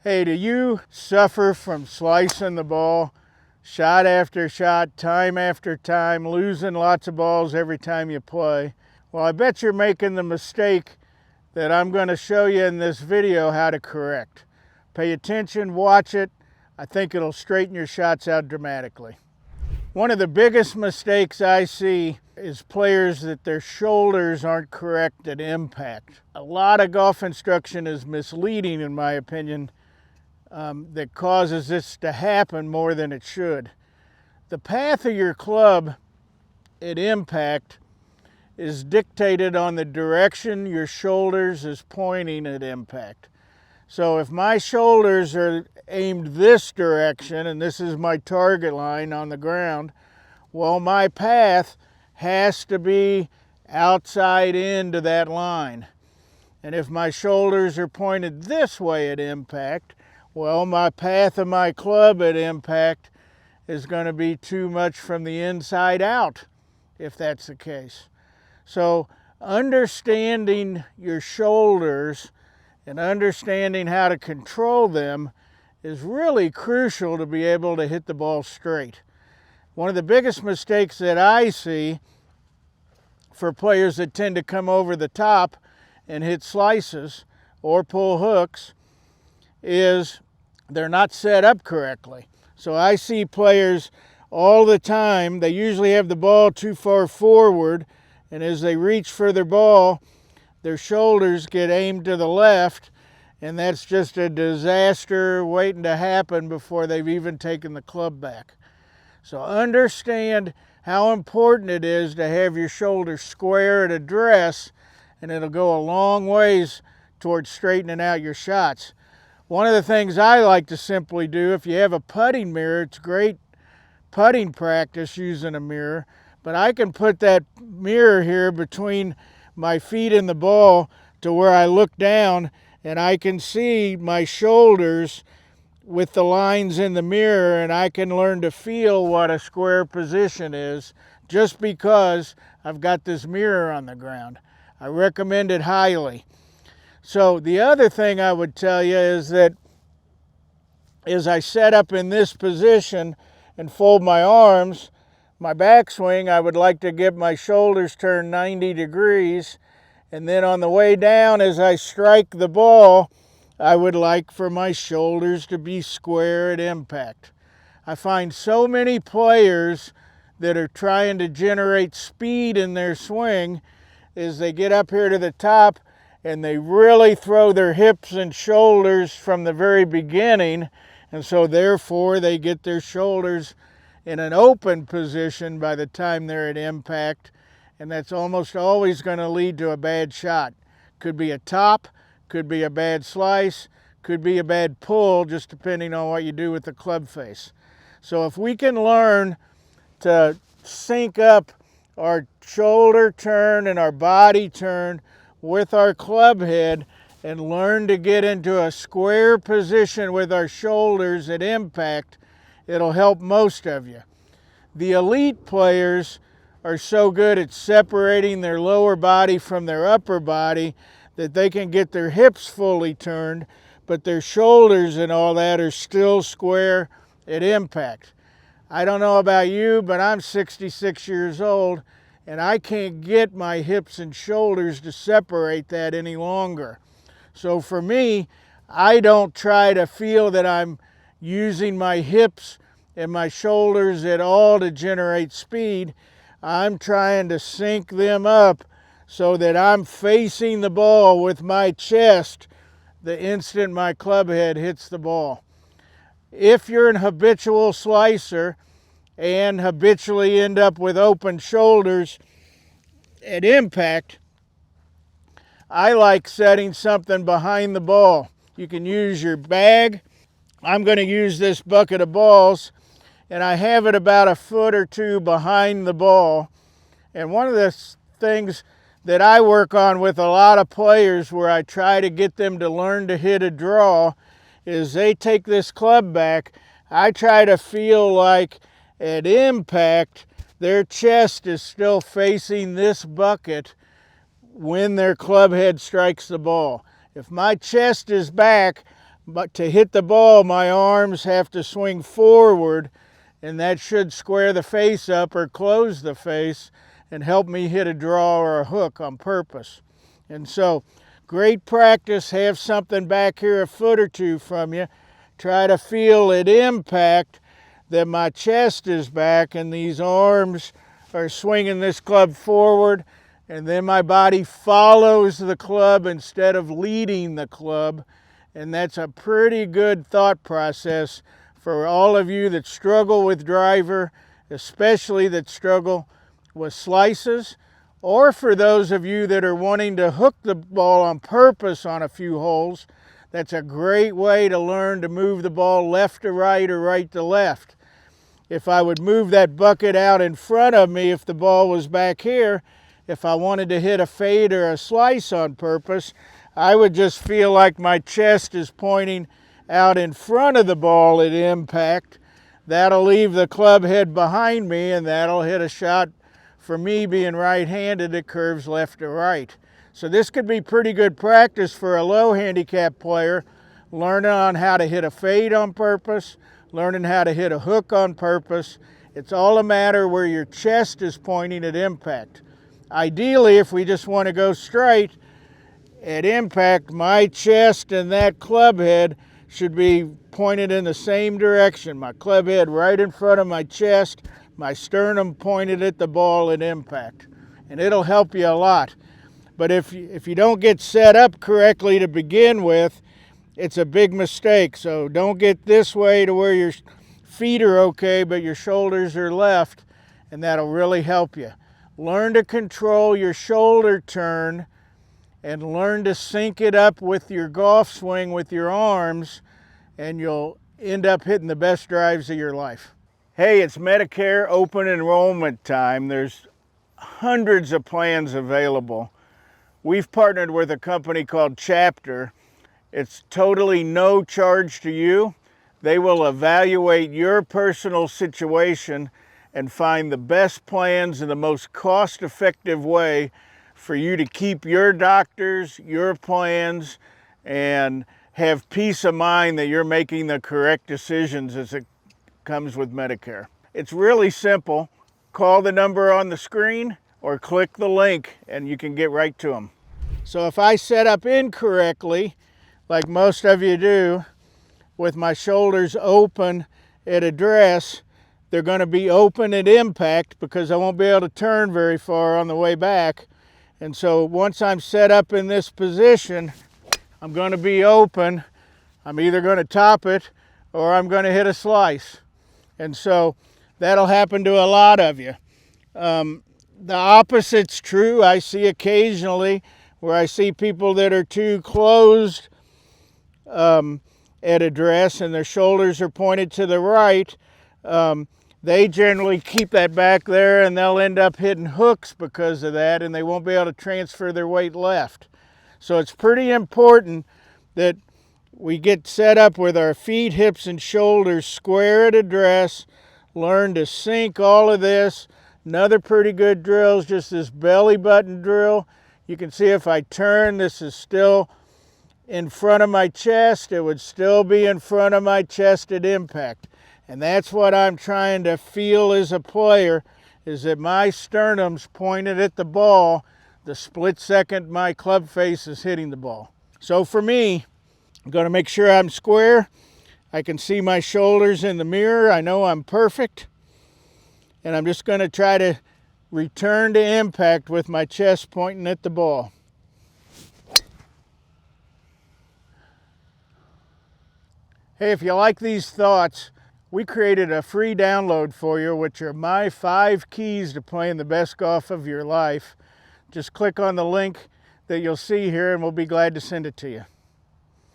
Hey, do you suffer from slicing the ball shot after shot, time after time, losing lots of balls every time you play? Well, I bet you're making the mistake that I'm going to show you in this video how to correct. Pay attention, watch it. I think it'll straighten your shots out dramatically. One of the biggest mistakes I see is players that their shoulders aren't correct at impact. A lot of golf instruction is misleading, in my opinion, that causes this to happen more than it should. The path of your club at impact is dictated on the direction your shoulders is pointing at impact. So if my shoulders are aimed this direction and this is my target line on the ground, well, my path has to be outside into that line. And if my shoulders are pointed this way at impact, well, my path of my club at impact is going to be too much from the inside out, if that's the case. So understanding your shoulders and understanding how to control them is really crucial to be able to hit the ball straight. One of the biggest mistakes that I see for players that tend to come over the top and hit slices or pull hooks is they're not set up correctly. So I see players all the time, they usually have the ball too far forward, and as they reach for their ball, their shoulders get aimed to the left, and that's just a disaster waiting to happen before they've even taken the club back. So understand how important it is to have your shoulders square at address, and it'll go a long ways towards straightening out your shots. One of the things I like to simply do, if you have a putting mirror, it's great putting practice using a mirror, but I can put that mirror here between my feet and the ball to where I look down and I can see my shoulders with the lines in the mirror, and I can learn to feel what a square position is just because I've got this mirror on the ground. I recommend it highly. So the other thing I would tell you is that as I set up in this position and fold my arms, my backswing, I would like to get my shoulders turned 90 degrees. And then on the way down, as I strike the ball, I would like for my shoulders to be square at impact. I find so many players that are trying to generate speed in their swing is they get up here to the top and they really throw their hips and shoulders from the very beginning, and so therefore they get their shoulders in an open position by the time they're at impact, and that's almost always going to lead to a bad shot. Could be a top, could be a bad slice, could be a bad pull, just depending on what you do with the club face. So if we can learn to sync up our shoulder turn and our body turn with our club head and learn to get into a square position with our shoulders at impact, it'll help most of you. The elite players are so good at separating their lower body from their upper body that they can get their hips fully turned, but their shoulders and all that are still square at impact. I don't know about you, but I'm 66 years old, and I can't get my hips and shoulders to separate that any longer. So for me, I don't try to feel that I'm using my hips and my shoulders at all to generate speed. I'm trying to sync them up so that I'm facing the ball with my chest the instant my club head hits the ball. If you're an habitual slicer and habitually end up with open shoulders at impact, I like setting something behind the ball. You can use your bag. I'm going to use this bucket of balls, and I have it about a foot or two behind the ball. And one of the things that I work on with a lot of players where I try to get them to learn to hit a draw is they take this club back. I try to feel like at impact their chest is still facing this bucket when their club head strikes the ball. If my chest is back, But to hit the ball, my arms have to swing forward, and that should square the face up or close the face and help me hit a draw or a hook on purpose. And so, great practice. Have something back here a foot or two from you. Try to feel at impact that my chest is back and these arms are swinging this club forward, and then my body follows the club instead of leading the club. And that's a pretty good thought process for all of you that struggle with driver, especially that struggle with slices, or for those of you that are wanting to hook the ball on purpose on a few holes. That's a great way to learn to move the ball left to right or right to left. If I would move that bucket out in front of me, if the ball was back here, if I wanted to hit a fade or a slice on purpose, I would just feel like my chest is pointing out in front of the ball at impact. That'll leave the club head behind me, and that'll hit a shot for me being right-handed that curves left to right. So this could be pretty good practice for a low handicap player, learning on how to hit a fade on purpose, learning how to hit a hook on purpose. It's all a matter where your chest is pointing at impact. Ideally, if we just want to go straight at impact, my chest and that club head should be pointed in the same direction. My club head right in front of my chest, my sternum pointed at the ball at impact. And it'll help you a lot. But if you don't get set up correctly to begin with, it's a big mistake. So don't get this way to where your feet are okay, but your shoulders are left, and that'll really help you. Learn to control your shoulder turn and learn to sync it up with your golf swing with your arms, and you'll end up hitting the best drives of your life. Hey, it's Medicare open enrollment time. There's hundreds of plans available. We've partnered with a company called Chapter. It's totally no charge to you. They will evaluate your personal situation and find the best plans and the most cost-effective way for you to keep your doctors, your plans, and have peace of mind that you're making the correct decisions as it comes with Medicare. It's really simple. Call the number on the screen or click the link and you can get right to them. So if I set up incorrectly, like most of you do, with my shoulders open at address, they're going to be open at impact because I won't be able to turn very far on the way back. And so once I'm set up in this position, I'm going to be open. I'm either going to top it or I'm going to hit a slice. And so that'll happen to a lot of you. The opposite's true. I see occasionally where I see people that are too closed at address and their shoulders are pointed to the right. They generally keep that back there and they'll end up hitting hooks because of that, and they won't be able to transfer their weight left. So it's pretty important that we get set up with our feet, hips, and shoulders square at address, learn to sync all of this. Another pretty good drill is just this belly button drill. You can see if I turn, this is still in front of my chest. It would still be in front of my chest at impact. And that's what I'm trying to feel as a player, is that my sternum's pointed at the ball the split second my club face is hitting the ball. So for me, I'm going to make sure I'm square. I can see my shoulders in the mirror. I know I'm perfect. And I'm just going to try to return to impact with my chest pointing at the ball. Hey, if you like these thoughts, we created a free download for you, which are my 5 keys to playing the best golf of your life. Just click on the link that you'll see here and we'll be glad to send it to you.